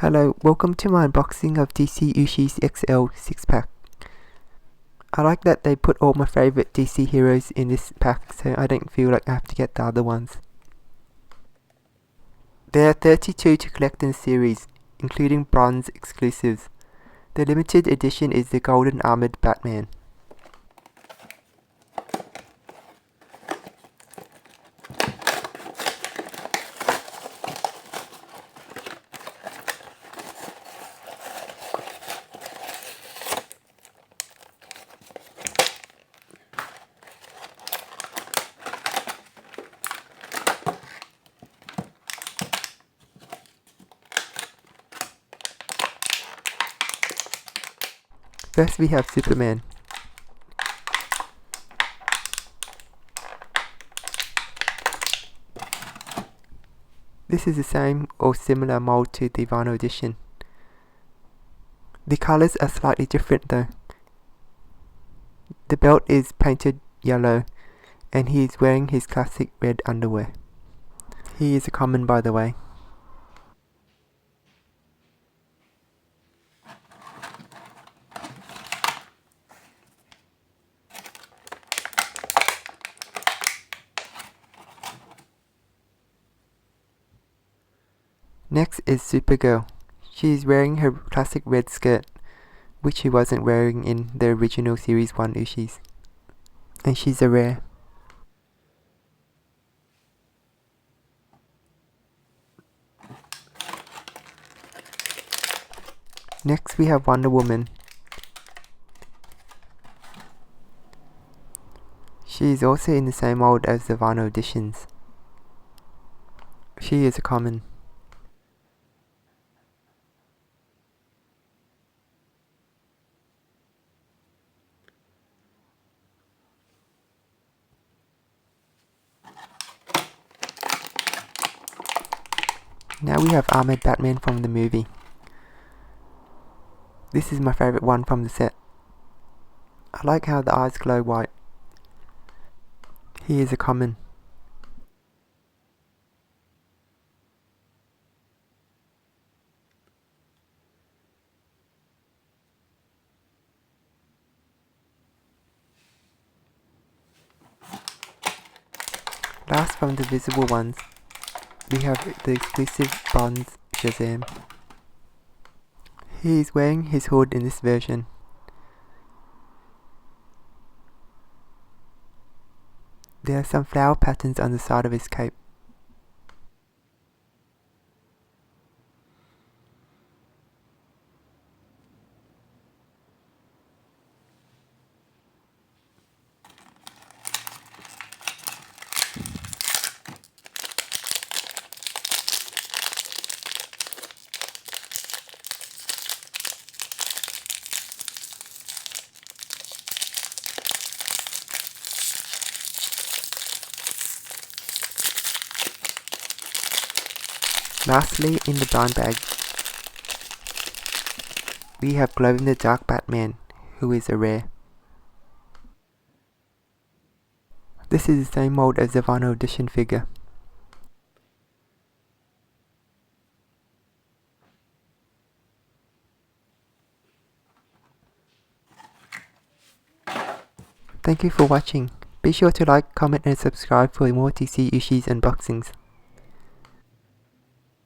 Hello, welcome to my unboxing of DC Ooshies XL 6-pack. I like that they put all my favourite DC heroes in this pack, so I don't feel like I have to get the other ones. There are 32 to collect in the series, including bronze exclusives. The limited edition is the Golden Armoured Batman. First we have Superman. This is the same or similar mold to the vinyl edition. The colours are slightly different though. The belt is painted yellow and he is wearing his classic red underwear. He is a common, by the way. Next is Supergirl. She is wearing her classic red skirt, which she wasn't wearing in the original Series 1 Ooshies. And she's a rare. Next we have Wonder Woman. She is also in the same mold as the vinyl editions. She is a common. Now we have Armoured Batman from the movie. This is my favourite one from the set. I like how the eyes glow white. He is a common. Last from the visible ones, we have the exclusive bronze Shazam. He is wearing his hood in this version. There are some flower patterns on the side of his cape. Lastly, in the brown bag, we have glow-in-the-dark Batman, who is a rare. This is the same mold as the vinyl edition figure. Thank you for watching. Be sure to like, comment and subscribe for more DC Ooshies unboxings.